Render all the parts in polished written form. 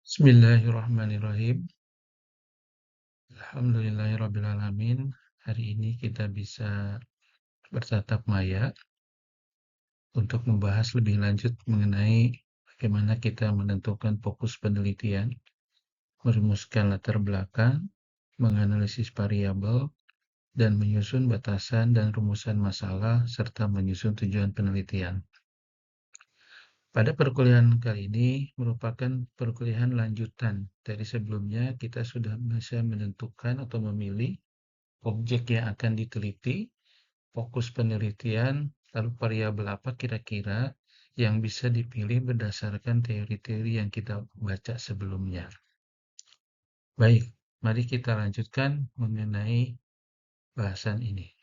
Bismillahirrahmanirrahim. Alhamdulillahirrabbilalamin. Hari ini kita bisa bertatap maya untuk membahas lebih lanjut mengenai bagaimana kita menentukan fokus penelitian, merumuskan latar belakang, menganalisis variabel, dan menyusun batasan dan rumusan masalah, serta menyusun tujuan penelitian. Pada perkuliahan kali ini merupakan perkuliahan lanjutan dari sebelumnya. Kita sudah bisa menentukan atau memilih objek yang akan diteliti, fokus penelitian, lalu variabel apa kira-kira yang bisa dipilih berdasarkan teori-teori yang kita baca sebelumnya. Baik, mari kita lanjutkan mengenai bahasan ini.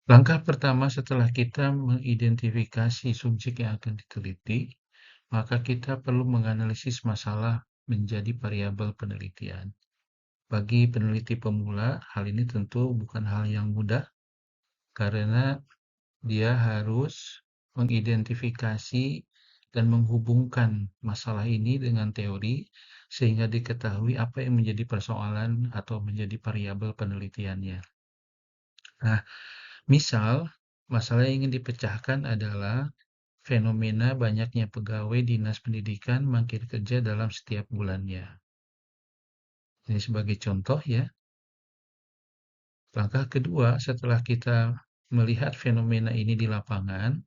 Langkah pertama setelah kita mengidentifikasi subjek yang akan diteliti, maka kita perlu menganalisis masalah menjadi variabel penelitian. Bagi peneliti pemula, hal ini tentu bukan hal yang mudah, karena dia harus mengidentifikasi dan menghubungkan masalah ini dengan teori sehingga diketahui apa yang menjadi persoalan atau menjadi variabel penelitiannya. Nah, misal masalah yang ingin dipecahkan adalah fenomena banyaknya pegawai dinas pendidikan mangkir kerja dalam setiap bulannya. Ini sebagai contoh ya. Langkah kedua setelah kita melihat fenomena ini di lapangan,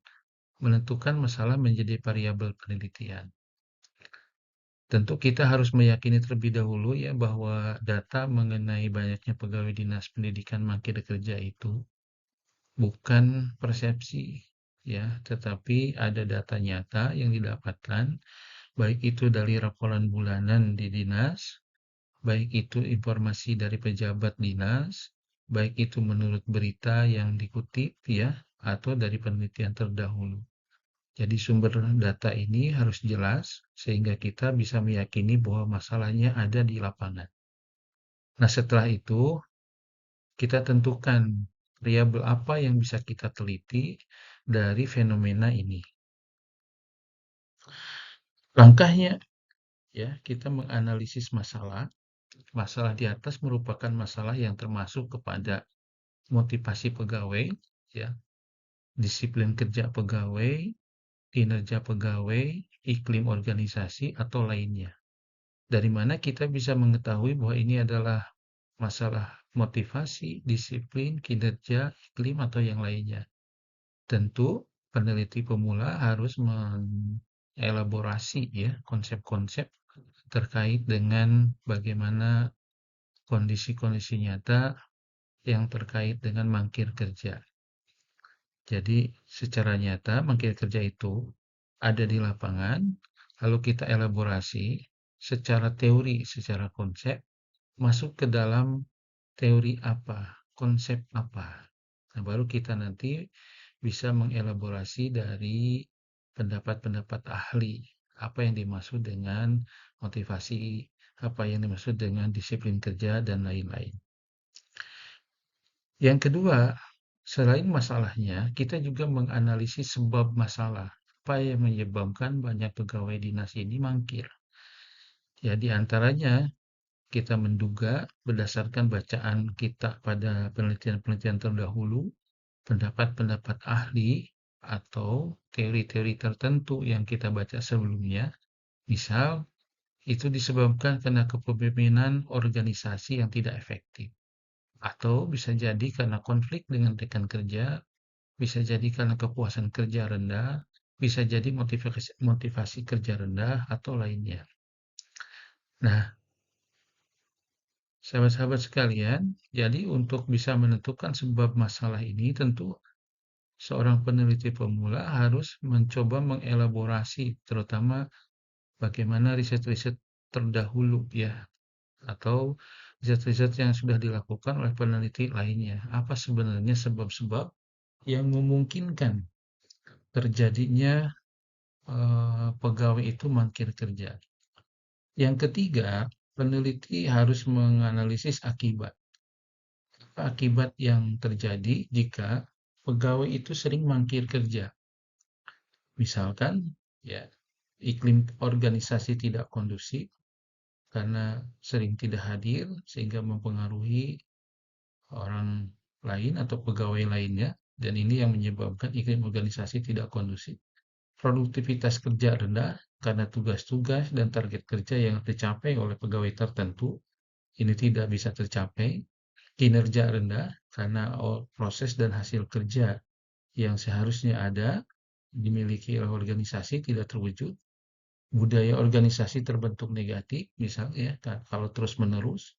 menentukan masalah menjadi variabel penelitian. Tentu kita harus meyakini terlebih dahulu ya bahwa data mengenai banyaknya pegawai dinas pendidikan mangkir kerja itu bukan persepsi ya, tetapi ada data nyata yang didapatkan, baik itu dari laporan bulanan di dinas, baik itu informasi dari pejabat dinas, baik itu menurut berita yang dikutip ya, atau dari penelitian terdahulu. Jadi sumber data ini harus jelas sehingga kita bisa meyakini bahwa masalahnya ada di lapangan. Nah, setelah itu kita tentukan variabel apa yang bisa kita teliti dari fenomena ini. Langkahnya ya, kita menganalisis masalah. Masalah di atas merupakan masalah yang termasuk kepada motivasi pegawai, ya, disiplin kerja pegawai, kinerja pegawai, iklim organisasi, atau lainnya. Dari mana kita bisa mengetahui bahwa ini adalah masalah motivasi, disiplin, kinerja, iklim, atau yang lainnya? Tentu peneliti pemula harus mengelaborasi ya konsep-konsep terkait dengan bagaimana kondisi-kondisi nyata yang terkait dengan mangkir kerja. Jadi secara nyata mangkir kerja itu ada di lapangan, lalu kita elaborasi secara teori, secara konsep, masuk ke dalam teori apa, konsep apa. Nah, baru kita nanti bisa mengelaborasi dari pendapat-pendapat ahli, apa yang dimaksud dengan motivasi, apa yang dimaksud dengan disiplin kerja, dan lain-lain. Yang kedua, selain masalahnya, kita juga menganalisis sebab masalah. Apa yang menyebabkan banyak pegawai dinas ini mangkir? Ya, di antaranya kita menduga berdasarkan bacaan kita pada penelitian-penelitian terdahulu, pendapat-pendapat ahli, atau teori-teori tertentu yang kita baca sebelumnya. Misal, itu disebabkan karena kepemimpinan organisasi yang tidak efektif. Atau bisa jadi karena konflik dengan rekan kerja, bisa jadi karena kepuasan kerja rendah, bisa jadi motivasi kerja rendah, atau lainnya. Nah, sahabat-sahabat sekalian, jadi untuk bisa menentukan sebab masalah ini tentu seorang peneliti pemula harus mencoba mengelaborasi terutama bagaimana riset-riset terdahulu ya, atau riset-riset yang sudah dilakukan oleh peneliti lainnya. Apa sebenarnya sebab-sebab yang memungkinkan terjadinya pegawai itu mangkir kerja. Yang ketiga, peneliti harus menganalisis akibat. Apa akibat yang terjadi jika pegawai itu sering mangkir kerja? Misalkan, ya, iklim organisasi tidak kondusif karena sering tidak hadir sehingga mempengaruhi orang lain atau pegawai lainnya, dan ini yang menyebabkan iklim organisasi tidak kondusif. Produktivitas kerja rendah karena tugas-tugas dan target kerja yang tercapai oleh pegawai tertentu ini tidak bisa tercapai. Kinerja rendah karena proses dan hasil kerja yang seharusnya ada dimiliki oleh organisasi tidak terwujud. Budaya organisasi terbentuk negatif, misalnya kalau terus-menerus,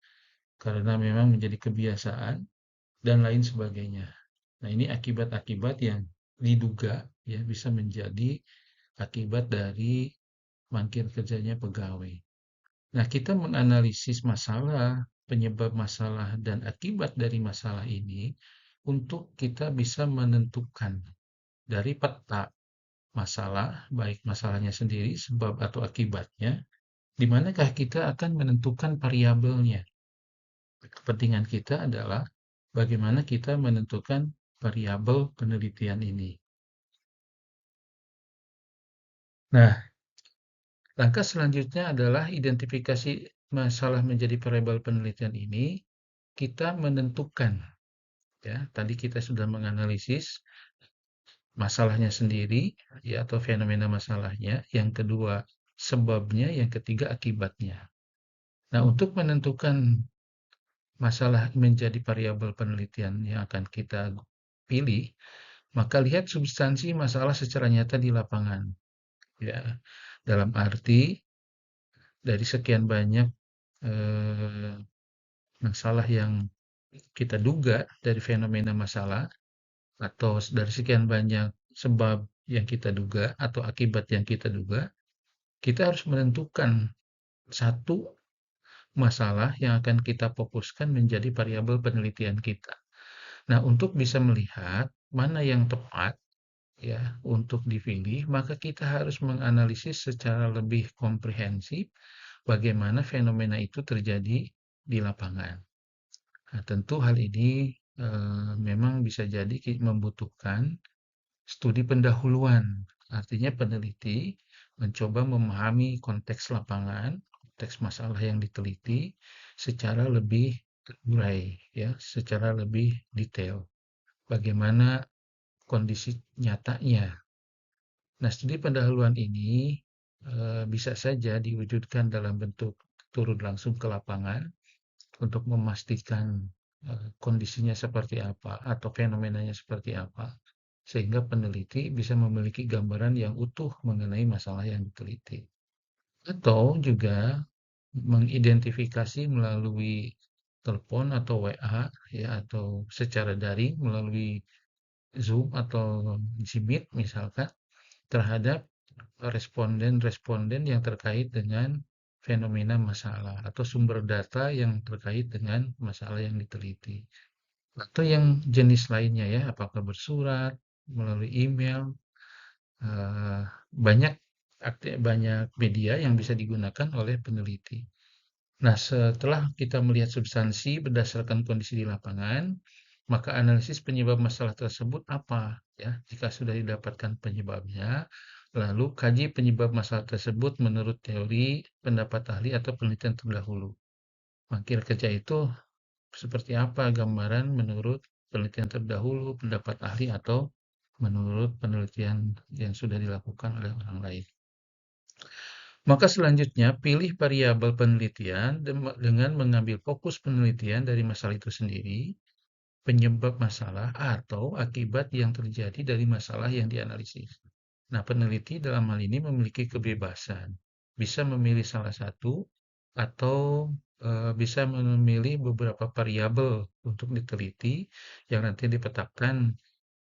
karena memang menjadi kebiasaan, dan lain sebagainya. Nah, ini akibat-akibat yang diduga ya bisa menjadi akibat dari mangkir kerjanya pegawai. Nah, kita menganalisis masalah, penyebab masalah, dan akibat dari masalah ini untuk kita bisa menentukan dari peta masalah, baik masalahnya sendiri, sebab atau akibatnya, di manakah kita akan menentukan variabelnya. Kepentingan kita adalah bagaimana kita menentukan variabel penelitian ini. Nah, langkah selanjutnya adalah identifikasi masalah menjadi variabel penelitian ini. Kita menentukan, ya, tadi kita sudah menganalisis masalahnya sendiri, ya, atau fenomena masalahnya. Yang kedua, sebabnya. Yang ketiga, akibatnya. Nah, untuk menentukan masalah menjadi variabel penelitian yang akan kita pilih, maka lihat substansi masalah secara nyata di lapangan. Ya, dalam arti dari sekian banyak eh, masalah yang kita duga dari fenomena masalah, atau dari sekian banyak sebab yang kita duga atau akibat yang kita duga, kita harus menentukan satu masalah yang akan kita fokuskan menjadi variabel penelitian kita. Nah, untuk bisa melihat mana yang tepat ya untuk dipilih, maka kita harus menganalisis secara lebih komprehensif bagaimana fenomena itu terjadi di lapangan. Nah, tentu hal ini memang bisa jadi membutuhkan studi pendahuluan. Artinya peneliti mencoba memahami konteks lapangan, konteks masalah yang diteliti secara lebih terurai, ya, secara lebih detail. Bagaimana kondisi nyatanya. Nah, studi pendahuluan ini bisa saja diwujudkan dalam bentuk turun langsung ke lapangan untuk memastikan kondisinya seperti apa atau fenomenanya seperti apa, sehingga peneliti bisa memiliki gambaran yang utuh mengenai masalah yang diteliti. Atau juga mengidentifikasi melalui telepon atau WA ya, atau secara daring melalui Zoom atau Jimit misalkan, terhadap responden-responden yang terkait dengan fenomena masalah atau sumber data yang terkait dengan masalah yang diteliti. Atau yang jenis lainnya ya, apakah bersurat, melalui email, eh, banyak banyak media yang bisa digunakan oleh peneliti. Nah, setelah kita melihat substansi berdasarkan kondisi di lapangan, maka analisis penyebab masalah tersebut apa ya? Jika sudah didapatkan penyebabnya, lalu kaji penyebab masalah tersebut menurut teori, pendapat ahli atau penelitian terdahulu. Mangkir kerja itu seperti apa gambaran menurut penelitian terdahulu, pendapat ahli atau menurut penelitian yang sudah dilakukan oleh orang lain. Maka selanjutnya, pilih variabel penelitian dengan mengambil fokus penelitian dari masalah itu sendiri, penyebab masalah, atau akibat yang terjadi dari masalah yang dianalisis. Nah, peneliti dalam hal ini memiliki kebebasan. Bisa memilih salah satu, atau bisa memilih beberapa variabel untuk diteliti, yang nanti dipetakan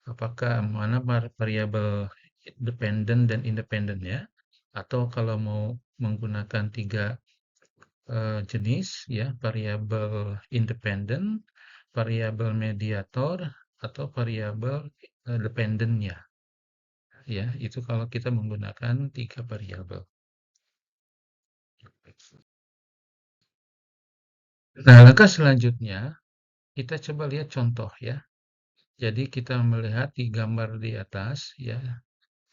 apakah mana variabel dependen dan independen ya, atau kalau mau menggunakan tiga jenis ya, variabel independen, variabel mediator, atau variabel dependennya. Ya, itu kalau kita menggunakan tiga variabel. Nah, langkah selanjutnya kita coba lihat contoh ya. Jadi kita melihat di gambar di atas ya,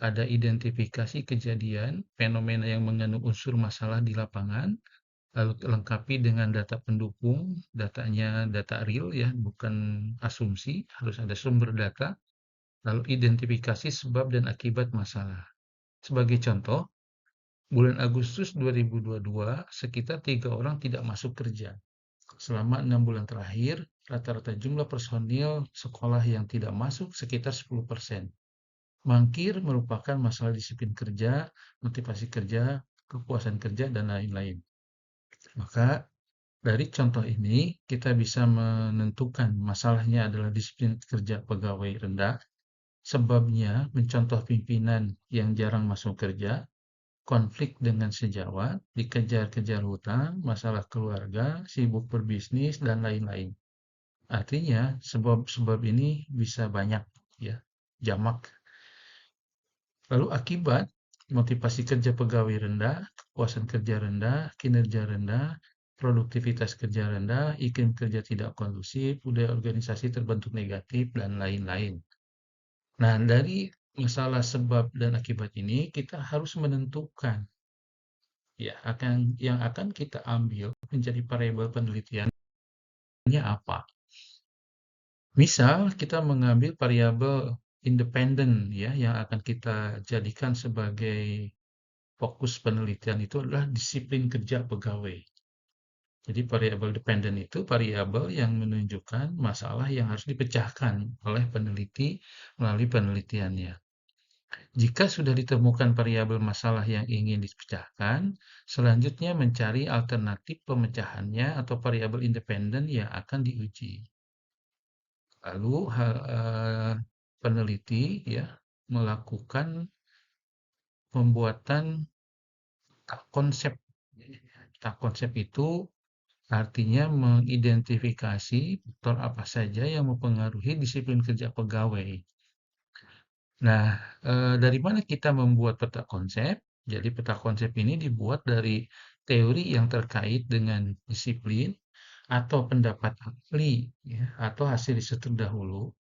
ada identifikasi kejadian, fenomena yang mengandung unsur masalah di lapangan, lalu lengkapi dengan data pendukung, datanya data real ya, bukan asumsi, harus ada sumber data, lalu identifikasi sebab dan akibat masalah. Sebagai contoh, bulan Agustus 2022, sekitar 3 orang tidak masuk kerja. Selama 6 bulan terakhir, rata-rata jumlah personil sekolah yang tidak masuk sekitar 10%. Mangkir merupakan masalah disiplin kerja, motivasi kerja, kepuasan kerja, dan lain-lain. Maka dari contoh ini, kita bisa menentukan masalahnya adalah disiplin kerja pegawai rendah, sebabnya mencontoh pimpinan yang jarang masuk kerja, konflik dengan sejawat, dikejar-kejar hutang, masalah keluarga, sibuk berbisnis, dan lain-lain. Artinya, sebab-sebab ini bisa banyak, ya, jamak. Lalu akibat, motivasi kerja pegawai rendah, kepuasan kerja rendah, kinerja rendah, produktivitas kerja rendah, iklim kerja tidak kondusif, budaya organisasi terbentuk negatif, dan lain-lain. Nah, dari masalah sebab dan akibat ini, kita harus menentukan ya yang akan kita ambil menjadi variabel penelitiannya apa. Misal kita mengambil variabel independen ya yang akan kita jadikan sebagai fokus penelitian itu adalah disiplin kerja pegawai. Jadi variabel dependen itu variabel yang menunjukkan masalah yang harus dipecahkan oleh peneliti melalui penelitiannya. Jika sudah ditemukan variabel masalah yang ingin dipecahkan, selanjutnya mencari alternatif pemecahannya atau variabel independen yang akan diuji. Lalu peneliti ya melakukan pembuatan konsep. Konsep itu artinya mengidentifikasi faktor apa saja yang mempengaruhi disiplin kerja pegawai. Nah, dari mana kita membuat peta konsep? Jadi peta konsep ini dibuat dari teori yang terkait dengan disiplin atau pendapat ahli ya, atau hasil riset terdahulu,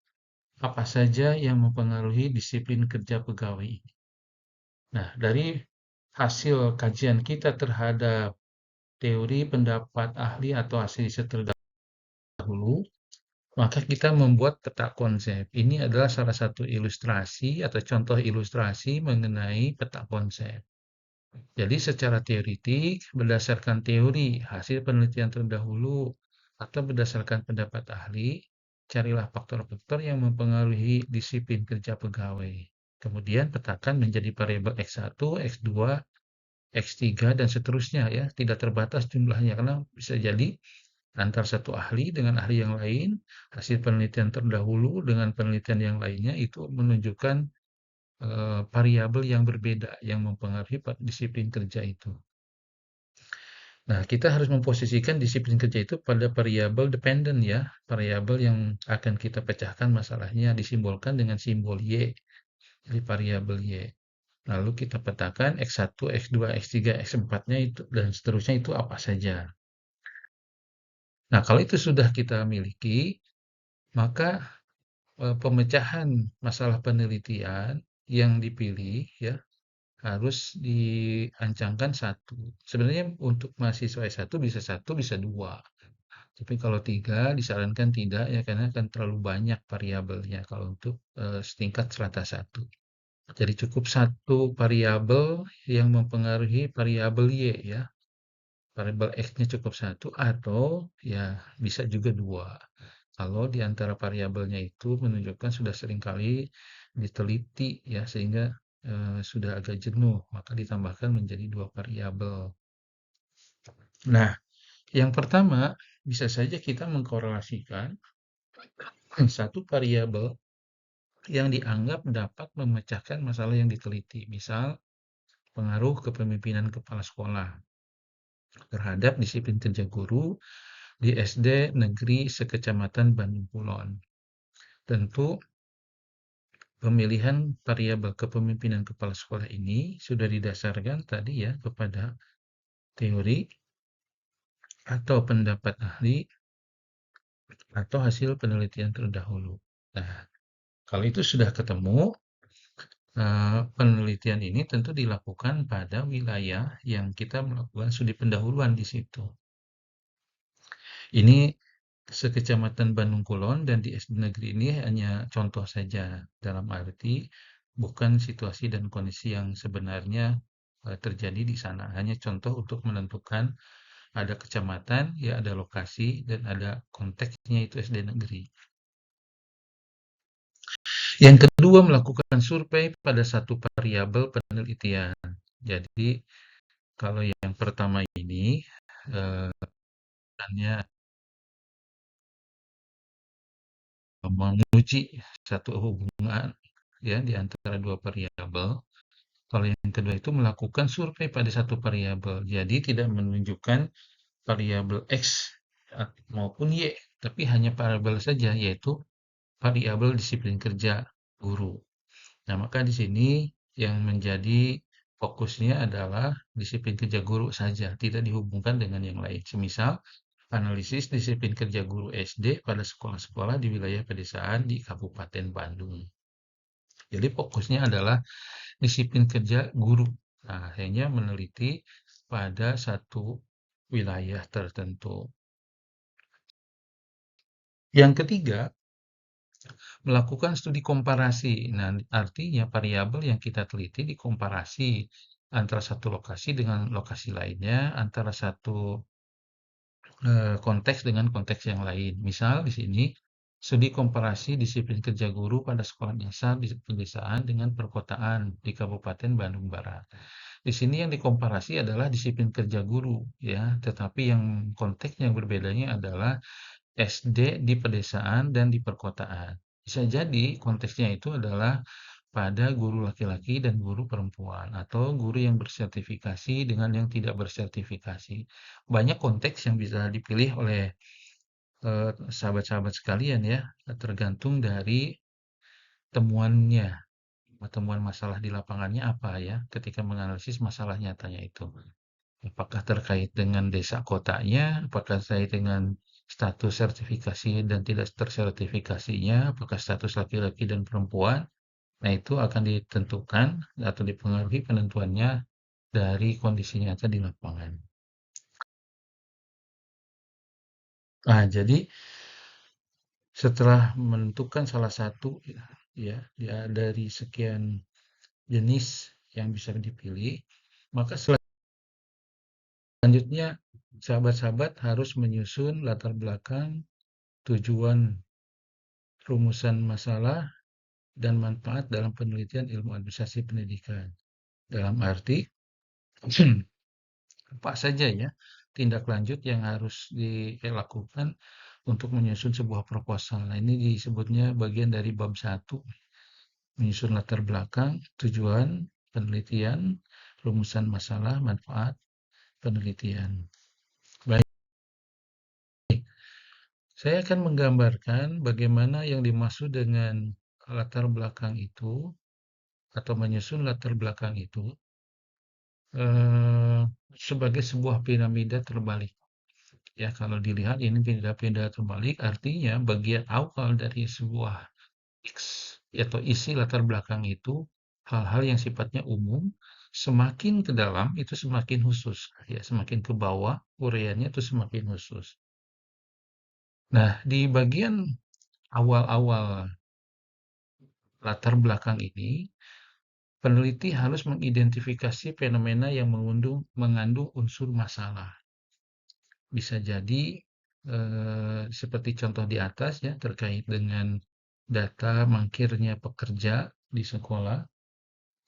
apa saja yang mempengaruhi disiplin kerja pegawai. Nah, dari hasil kajian kita terhadap teori, pendapat ahli atau hasil riset terdahulu, maka kita membuat peta konsep. Ini adalah salah satu ilustrasi atau contoh ilustrasi mengenai peta konsep. Jadi secara teoritik, berdasarkan teori hasil penelitian terdahulu atau berdasarkan pendapat ahli, carilah faktor-faktor yang mempengaruhi disiplin kerja pegawai. Kemudian petakan menjadi variabel X1, X2, X3, dan seterusnya ya. Tidak terbatas jumlahnya karena bisa jadi antar satu ahli dengan ahli yang lain, hasil penelitian terdahulu dengan penelitian yang lainnya itu menunjukkan variabel yang berbeda yang mempengaruhi disiplin kerja itu. Nah, kita harus memposisikan disiplin kerja itu pada variabel dependen ya, variabel yang akan kita pecahkan masalahnya disimbolkan dengan simbol Y, jadi variabel Y. Lalu kita petakan X1, X2, X3, X4-nya itu dan seterusnya itu apa saja. Nah, kalau itu sudah kita miliki, maka pemecahan masalah penelitian yang dipilih ya harus diancangkan satu. Sebenarnya untuk mahasiswa S1 bisa satu, bisa dua. Tapi kalau tiga disarankan tidak ya karena akan terlalu banyak variabelnya kalau untuk setingkat strata satu. Jadi cukup satu variabel yang mempengaruhi variabel Y ya. Variabel X-nya cukup satu atau ya bisa juga dua. Kalau di antara variabelnya itu menunjukkan sudah seringkali diteliti ya sehingga sudah agak jenuh, maka ditambahkan menjadi dua variabel. Nah, yang pertama bisa saja kita mengkorelasikan satu variabel yang dianggap dapat memecahkan masalah yang diteliti. Misal, pengaruh kepemimpinan kepala sekolah terhadap disiplin kerja guru di SD negeri sekecamatan Bandung Kulon. Tentu pemilihan variabel kepemimpinan kepala sekolah ini sudah didasarkan tadi ya kepada teori atau pendapat ahli atau hasil penelitian terdahulu. Nah, kalau itu sudah ketemu, Penelitian ini tentu dilakukan pada wilayah yang kita melakukan studi pendahuluan di situ. Ini sekecamatan Bandung Kulon dan di SD negeri ini hanya contoh saja, dalam arti bukan situasi dan kondisi yang sebenarnya terjadi di sana. Hanya contoh untuk menentukan ada kecamatan, ya ada lokasi, dan ada konteksnya itu SD negeri. Yang kedua, melakukan survei pada satu variabel penelitian. Jadi, kalau yang pertama ini, hanya menguji satu hubungan ya di antara dua variabel. Kalau yang kedua itu melakukan survei pada satu variabel. Jadi tidak menunjukkan variabel X maupun Y, tapi hanya variabel saja, yaitu variabel disiplin kerja guru. Nah, maka di sini yang menjadi fokusnya adalah disiplin kerja guru saja, tidak dihubungkan dengan yang lain. Semisal, analisis disiplin kerja guru SD pada sekolah-sekolah di wilayah pedesaan di Kabupaten Bandung. Jadi fokusnya adalah disiplin kerja guru. Nah, hanya meneliti pada satu wilayah tertentu. Yang ketiga, melakukan studi komparasi. Nah, artinya variabel yang kita teliti dikomparasi antara satu lokasi dengan lokasi lainnya, antara satu konteks dengan konteks yang lain. Misal di sini studi komparasi disiplin kerja guru pada sekolah dasar di pedesaan dengan perkotaan di Kabupaten Bandung Barat. Di sini yang dikomparasi adalah disiplin kerja guru ya, tetapi yang konteks yang berbedanya adalah SD di pedesaan dan di perkotaan. Bisa jadi konteksnya itu adalah pada guru laki-laki dan guru perempuan, atau guru yang bersertifikasi dengan yang tidak bersertifikasi. Banyak konteks yang bisa dipilih oleh sahabat-sahabat sekalian ya, tergantung dari temuannya, temuan masalah di lapangannya apa ya, ketika menganalisis masalah nyatanya itu. Apakah terkait dengan desa kotanya, apakah terkait dengan status sertifikasi dan tidak tersertifikasinya, apakah status laki-laki dan perempuan. Nah, itu akan ditentukan atau dipengaruhi penentuannya dari kondisi nyata di lapangan. Nah, jadi setelah menentukan salah satu ya dari sekian jenis yang bisa dipilih, maka selanjutnya sahabat-sahabat harus menyusun latar belakang, tujuan, rumusan masalah, dan manfaat dalam penelitian ilmu administrasi pendidikan. Dalam arti, apa saja ya tindak lanjut yang harus dilakukan untuk menyusun sebuah proposal. Nah, ini disebutnya bagian dari bab 1, menyusun latar belakang, tujuan, penelitian, rumusan masalah, manfaat, penelitian. Baik, saya akan menggambarkan bagaimana yang dimaksud dengan latar belakang itu atau menyusun latar belakang itu eh, sebagai sebuah piramida terbalik. Ya, kalau dilihat ini piramida terbalik artinya bagian awal dari sebuah X atau isi latar belakang itu hal-hal yang sifatnya umum, semakin ke dalam itu semakin khusus. Ya, semakin ke bawah uraiannya itu semakin khusus. Nah, di bagian awal-awal latar belakang ini, peneliti harus mengidentifikasi fenomena yang mengandung unsur masalah. Bisa jadi seperti contoh di atas ya terkait dengan data mangkirnya pekerja di sekolah.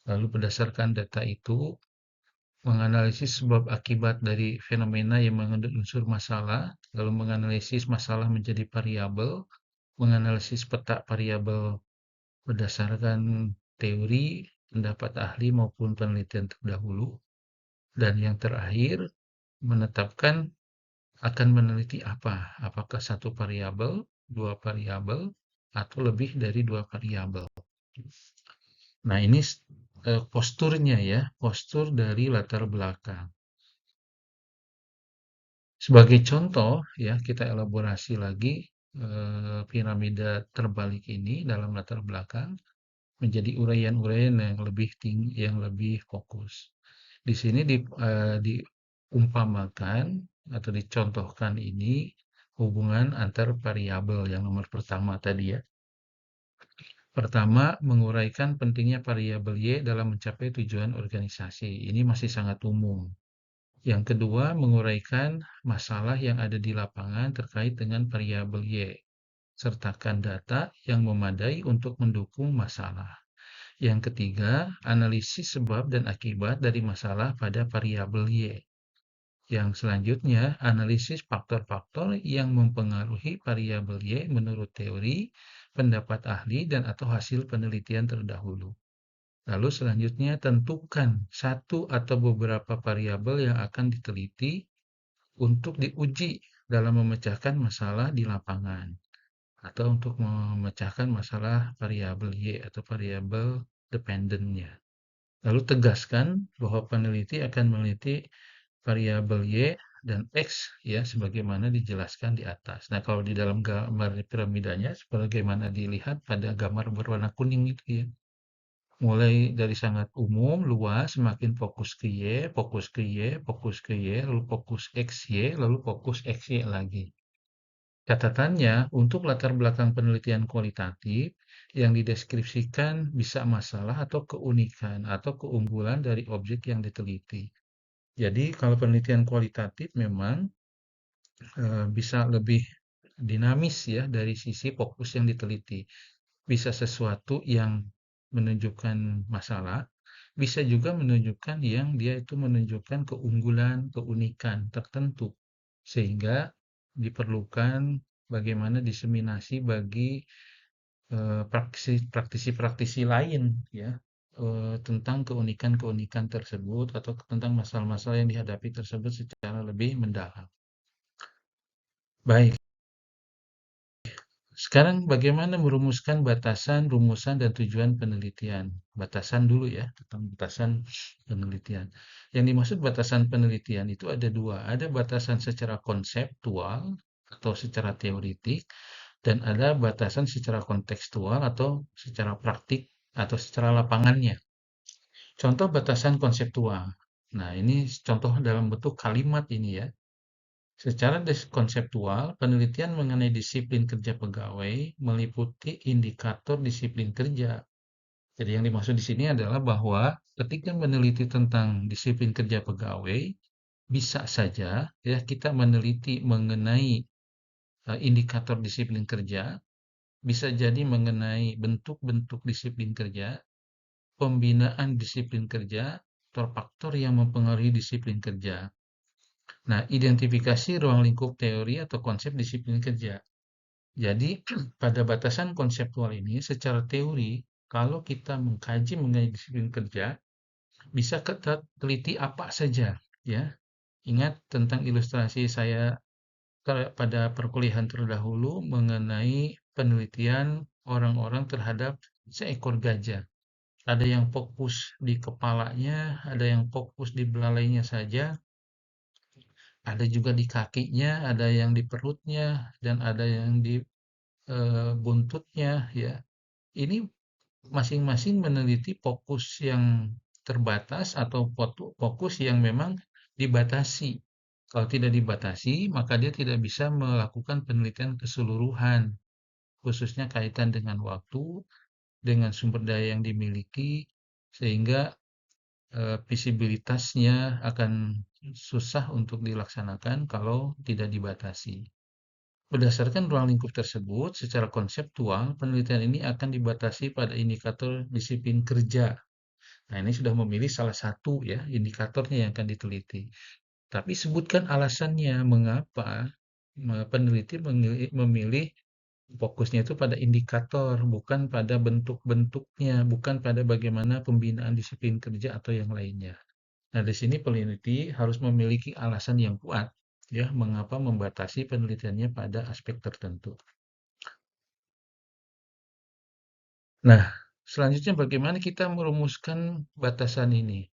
Lalu berdasarkan data itu menganalisis sebab akibat dari fenomena yang mengandung unsur masalah, lalu menganalisis masalah menjadi variabel, menganalisis peta variabel berdasarkan teori, pendapat ahli maupun penelitian terdahulu, dan yang terakhir menetapkan akan meneliti apa? Apakah satu variabel, dua variabel, atau lebih dari dua variabel? Nah, ini posturnya ya, postur dari latar belakang. Sebagai contoh ya, kita elaborasi lagi piramida terbalik ini dalam latar belakang. menjadi uraian-uraian yang lebih tinggi, yang lebih fokus. Di sini diumpamakan atau dicontohkan ini hubungan antar variabel yang nomor pertama tadi ya. Pertama, menguraikan pentingnya variabel Y dalam mencapai tujuan organisasi. Ini masih sangat umum. Yang kedua, menguraikan masalah yang ada di lapangan terkait dengan variabel Y. Sertakan data yang memadai untuk mendukung masalah. Yang ketiga, analisis sebab dan akibat dari masalah pada variabel Y. Yang selanjutnya, analisis faktor-faktor yang mempengaruhi variabel Y menurut teori, pendapat ahli, dan atau hasil penelitian terdahulu. Lalu selanjutnya, tentukan satu atau beberapa variabel yang akan diteliti untuk diuji dalam memecahkan masalah di lapangan atau untuk memecahkan masalah variabel Y atau variabel dependent-nya. Lalu tegaskan bahwa peneliti akan meneliti variabel Y dan X ya sebagaimana dijelaskan di atas. Nah, kalau di dalam gambar piramidanya sebagaimana dilihat pada gambar berwarna kuning itu ya. Mulai dari sangat umum, luas, semakin fokus ke Y, fokus ke Y, fokus ke Y, lalu fokus XY, lalu fokus XY lagi. Catatannya, untuk latar belakang penelitian kualitatif, yang dideskripsikan bisa masalah atau keunikan atau keunggulan dari objek yang diteliti. Jadi, kalau penelitian kualitatif memang bisa lebih dinamis ya dari sisi fokus yang diteliti. Bisa sesuatu yang menunjukkan masalah, bisa juga menunjukkan yang dia itu menunjukkan keunggulan, keunikan tertentu. Sehingga diperlukan bagaimana diseminasi bagi praktisi-praktisi lain ya tentang keunikan-keunikan tersebut atau tentang masalah-masalah yang dihadapi tersebut secara lebih mendalam. Baik, sekarang bagaimana merumuskan batasan, rumusan, dan tujuan penelitian? Batasan dulu ya, tentang batasan penelitian. Yang dimaksud batasan penelitian itu ada dua. Ada batasan secara konseptual atau secara teoritik, dan ada batasan secara kontekstual atau secara praktik atau secara lapangannya. Contoh batasan konseptual. Nah, ini contoh dalam bentuk kalimat ini ya. Secara konseptual, penelitian mengenai disiplin kerja pegawai meliputi indikator disiplin kerja. Jadi yang dimaksud di sini adalah bahwa ketika meneliti tentang disiplin kerja pegawai, bisa saja ya kita meneliti mengenai indikator disiplin kerja, bisa jadi mengenai bentuk-bentuk disiplin kerja, pembinaan disiplin kerja, faktor-faktor yang mempengaruhi disiplin kerja. Nah, identifikasi ruang lingkup teori atau konsep disiplin kerja. Jadi, pada batasan konseptual ini, secara teori, kalau kita mengkaji mengenai disiplin kerja, bisa kita teliti apa saja, ya. Ingat tentang ilustrasi saya pada perkuliahan terdahulu mengenai penelitian orang-orang terhadap seekor gajah. Ada yang fokus di kepalanya, ada yang fokus di belalainya saja, ada juga di kakinya, ada yang di perutnya, dan ada yang di buntutnya ya. Ini masing-masing meneliti fokus yang terbatas atau fokus yang memang dibatasi. Kalau tidak dibatasi, maka dia tidak bisa melakukan penelitian keseluruhan, khususnya kaitan dengan waktu, dengan sumber daya yang dimiliki, sehingga visibilitasnya akan susah untuk dilaksanakan kalau tidak dibatasi. Berdasarkan ruang lingkup tersebut, secara konseptual, penelitian ini akan dibatasi pada indikator disiplin kerja. Nah, ini sudah memilih salah satu ya indikatornya yang akan diteliti. Tapi sebutkan alasannya mengapa peneliti memilih fokusnya itu pada indikator, bukan pada bentuk-bentuknya, bukan pada bagaimana pembinaan disiplin kerja atau yang lainnya. Nah, di sini peneliti harus memiliki alasan yang kuat ya mengapa membatasi penelitiannya pada aspek tertentu. Nah, selanjutnya bagaimana kita merumuskan batasan ini?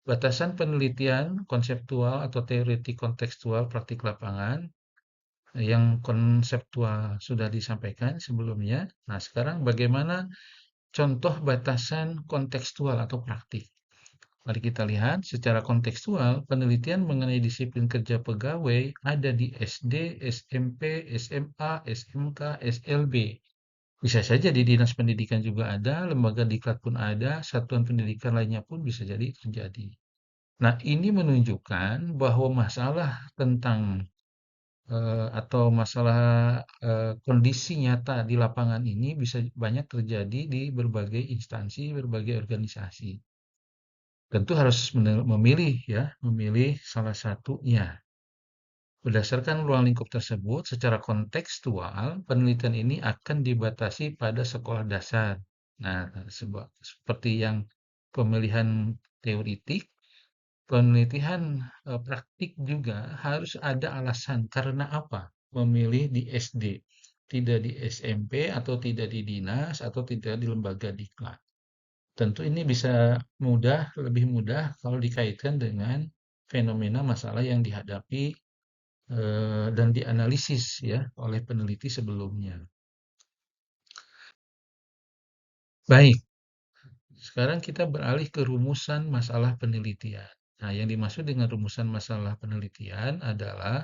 Batasan penelitian konseptual atau teoretik kontekstual praktik lapangan yang konseptual sudah disampaikan sebelumnya. Nah, sekarang bagaimana contoh batasan kontekstual atau praktik. Mari kita lihat secara kontekstual, penelitian mengenai disiplin kerja pegawai ada di SD, SMP, SMA, SMK, SLB. Bisa saja di dinas pendidikan juga ada, lembaga diklat pun ada, satuan pendidikan lainnya pun bisa jadi terjadi. Nah, ini menunjukkan bahwa masalah tentang atau masalah kondisi nyata di lapangan ini bisa banyak terjadi di berbagai instansi, berbagai organisasi. Tentu harus memilih ya, memilih salah satunya. Berdasarkan ruang lingkup tersebut, secara kontekstual, penelitian ini akan dibatasi pada sekolah dasar. Nah, seperti yang pemilihan teoritik, penelitian praktik juga harus ada alasan karena apa memilih di SD, tidak di SMP atau tidak di dinas atau tidak di lembaga diklat. Tentu ini bisa lebih mudah kalau dikaitkan dengan fenomena masalah yang dihadapi dan dianalisis ya oleh peneliti sebelumnya. Baik, sekarang kita beralih ke rumusan masalah penelitian. Nah, yang dimaksud dengan rumusan masalah penelitian adalah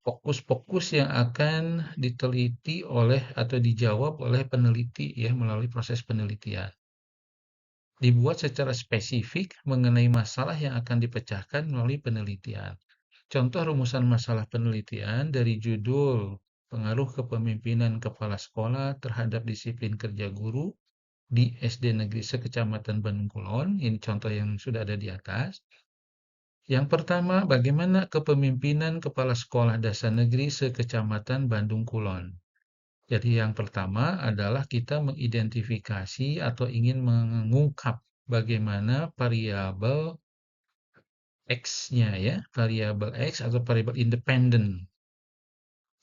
fokus-fokus yang akan diteliti oleh atau dijawab oleh peneliti ya melalui proses penelitian. Dibuat secara spesifik mengenai masalah yang akan dipecahkan melalui penelitian. Contoh rumusan masalah penelitian dari judul pengaruh kepemimpinan kepala sekolah terhadap disiplin kerja guru di SD Negeri Sekecamatan Bandung Kulon. Ini contoh yang sudah ada di atas. Yang pertama, bagaimana kepemimpinan kepala sekolah dasar negeri sekecamatan Bandung Kulon. Jadi yang pertama adalah kita mengidentifikasi atau ingin mengungkap bagaimana variabel X-nya ya, variabel X atau variabel independen.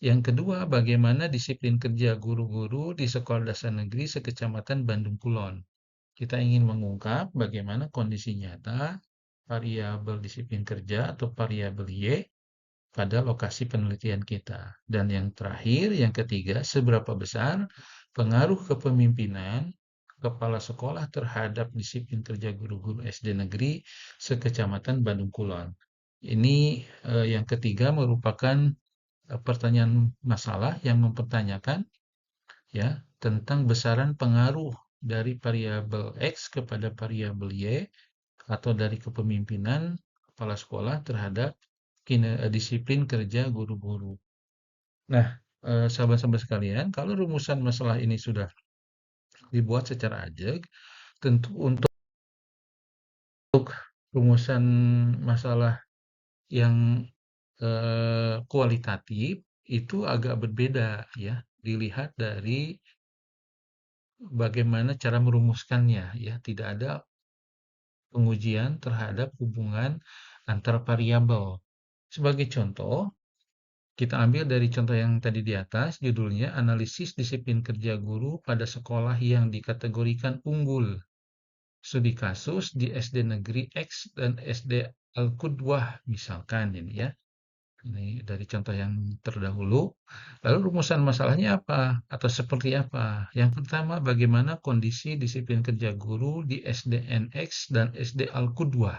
Yang kedua, bagaimana disiplin kerja guru-guru di sekolah dasar negeri sekecamatan Bandung Kulon. Kita ingin mengungkap bagaimana kondisi nyata variabel disiplin kerja atau variabel Y pada lokasi penelitian kita. Dan yang terakhir, yang ketiga, seberapa besar pengaruh kepemimpinan kepala sekolah terhadap disiplin kerja guru-guru SD negeri sekecamatan Bandung Kulon. Ini yang ketiga merupakan pertanyaan masalah yang mempertanyakan ya tentang besaran pengaruh dari variabel X kepada variabel Y atau dari kepemimpinan kepala sekolah terhadap disiplin kerja guru-guru. Nah, sahabat-sahabat sekalian, kalau rumusan masalah ini sudah dibuat secara ajak, tentu untuk rumusan masalah yang kualitatif itu agak berbeda ya, dilihat dari bagaimana cara merumuskannya ya. Tidak ada pengujian terhadap hubungan antar variabel. Sebagai contoh, kita ambil dari contoh yang tadi di atas, judulnya Analisis Disiplin Kerja Guru pada Sekolah yang Dikategorikan Unggul. Studi kasus di SD Negeri X dan SD Al-Qudwah misalkan ini ya. Ini dari contoh yang terdahulu. Lalu rumusan masalahnya apa? Atau seperti apa? Yang pertama, bagaimana kondisi disiplin kerja guru di SDNX dan SD Al-Qudwah?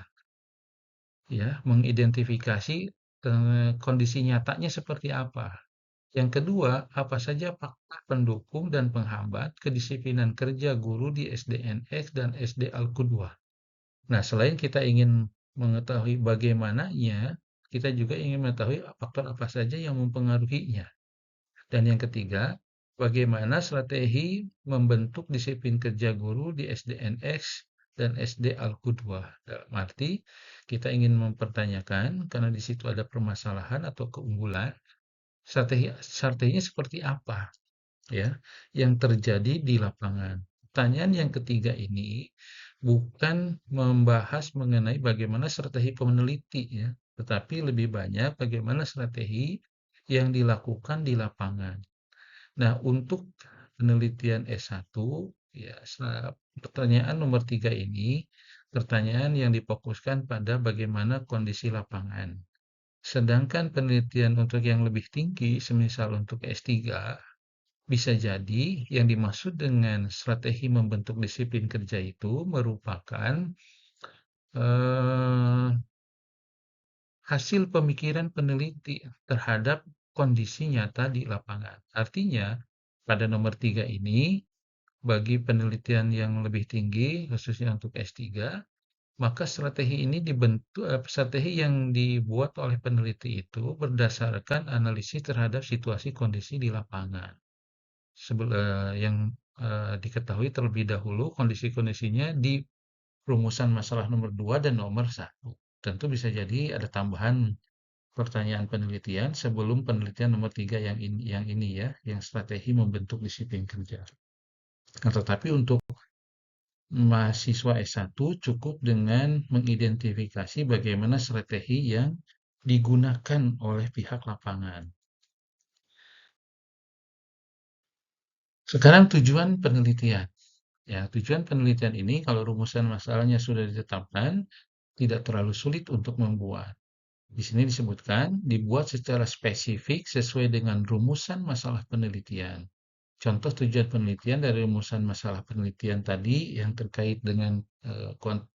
Ya, mengidentifikasi kondisi nyatanya seperti apa. Yang kedua, apa saja faktor pendukung dan penghambat kedisiplinan kerja guru di SDNX dan SD Al-Qudwah. Nah, selain kita ingin mengetahui bagaimananya, kita juga ingin mengetahui faktor apa saja yang mempengaruhinya. Dan yang ketiga, bagaimana strategi membentuk disiplin kerja guru di SDNX dan SD Al-Qudwah. Dalam arti, kita ingin mempertanyakan, karena di situ ada permasalahan atau keunggulan, strateginya seperti apa ya yang terjadi di lapangan. Pertanyaan yang ketiga ini bukan membahas mengenai bagaimana strategi peneliti ya, tetapi lebih banyak bagaimana strategi yang dilakukan di lapangan. Nah, untuk penelitian S1 ya pertanyaan nomor 3 ini pertanyaan yang difokuskan pada bagaimana kondisi lapangan. Sedangkan penelitian untuk yang lebih tinggi, semisal untuk S3, Bisa jadi yang dimaksud dengan strategi membentuk disiplin kerja itu merupakan eh, hasil pemikiran peneliti terhadap kondisi nyata di lapangan. Artinya, pada nomor 3 ini, bagi penelitian yang lebih tinggi, khususnya untuk S3, maka strategi yang dibuat oleh peneliti itu berdasarkan analisis terhadap situasi kondisi di lapangan. Yang diketahui terlebih dahulu kondisi-kondisinya di rumusan masalah nomor 2 dan nomor 1. Tentu bisa jadi ada tambahan pertanyaan penelitian sebelum penelitian nomor 3 yang ini ya, yang strategi membentuk disiplin kerja. Nah, tetapi untuk mahasiswa S1 cukup dengan mengidentifikasi bagaimana strategi yang digunakan oleh pihak lapangan. Sekarang tujuan penelitian. Ya, tujuan penelitian ini kalau rumusan masalahnya sudah ditetapkan, tidak terlalu sulit untuk membuat. Di sini disebutkan dibuat secara spesifik sesuai dengan rumusan masalah penelitian. Contoh tujuan penelitian dari rumusan masalah penelitian tadi yang terkait dengan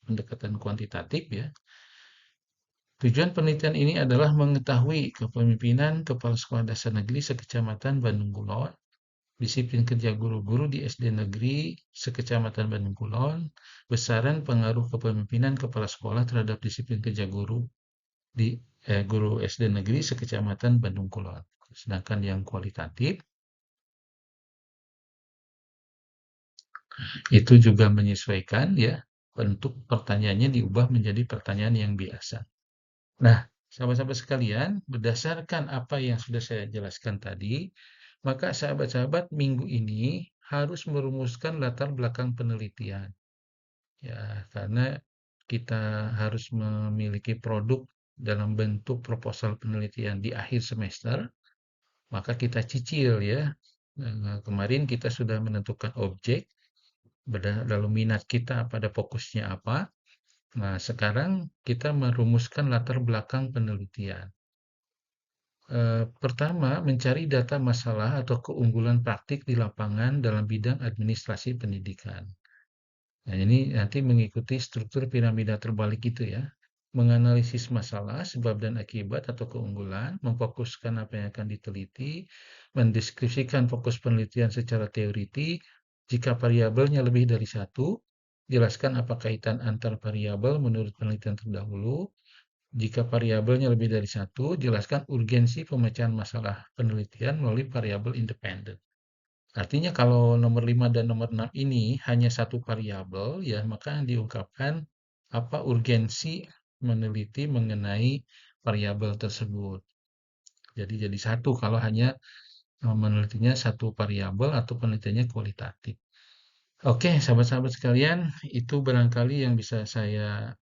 pendekatan kuantitatif ya. Tujuan penelitian ini adalah mengetahui kepemimpinan Kepala Sekolah Dasar Negeri Sekecamatan Bandung Kulon, disiplin kerja guru-guru di SD Negeri Sekecamatan Bandung Kulon, besaran pengaruh kepemimpinan Kepala Sekolah terhadap disiplin kerja guru di guru SD Negeri Sekecamatan Bandung Kulon. Sedangkan yang kualitatif itu juga menyesuaikan ya, bentuk pertanyaannya diubah menjadi pertanyaan yang biasa. Nah, sahabat-sahabat sekalian, berdasarkan apa yang sudah saya jelaskan tadi, maka sahabat-sahabat minggu ini harus merumuskan latar belakang penelitian. Ya, karena kita harus memiliki produk dalam bentuk proposal penelitian di akhir semester, maka kita cicil ya. Kemarin kita sudah menentukan objek, lalu minat kita pada fokusnya apa. Nah, sekarang kita merumuskan latar belakang penelitian. Pertama, mencari data masalah atau keunggulan praktik di lapangan dalam bidang administrasi pendidikan. Nah, ini nanti mengikuti struktur piramida terbalik itu ya. Menganalisis masalah, sebab dan akibat atau keunggulan, memfokuskan apa yang akan diteliti, mendeskripsikan fokus penelitian secara teoritik, jika variabelnya lebih dari satu, jelaskan apa kaitan antar variabel menurut penelitian terdahulu, jika variabelnya lebih dari satu, jelaskan urgensi pemecahan masalah penelitian melalui variabel independen. Artinya kalau nomor 5 dan nomor 6 ini hanya satu variabel, ya maka yang diungkapkan apa urgensi meneliti mengenai variabel tersebut. Jadi satu kalau hanya menelitinya satu variabel atau penelitiannya kualitatif. Oke, sahabat-sahabat sekalian, itu barangkali yang bisa saya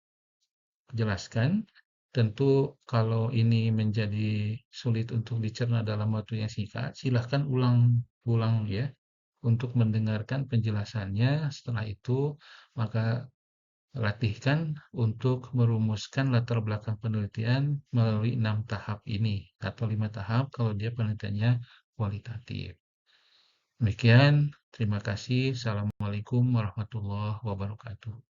jelaskan. Tentu kalau ini menjadi sulit untuk dicerna dalam waktu yang singkat, silahkan ulang-ulang ya untuk mendengarkan penjelasannya. Setelah itu, maka latihkan untuk merumuskan latar belakang penelitian melalui 6 tahap ini atau 5 tahap kalau dia penelitiannya kualitatif. Demikian, terima kasih. Assalamualaikum warahmatullahi wabarakatuh.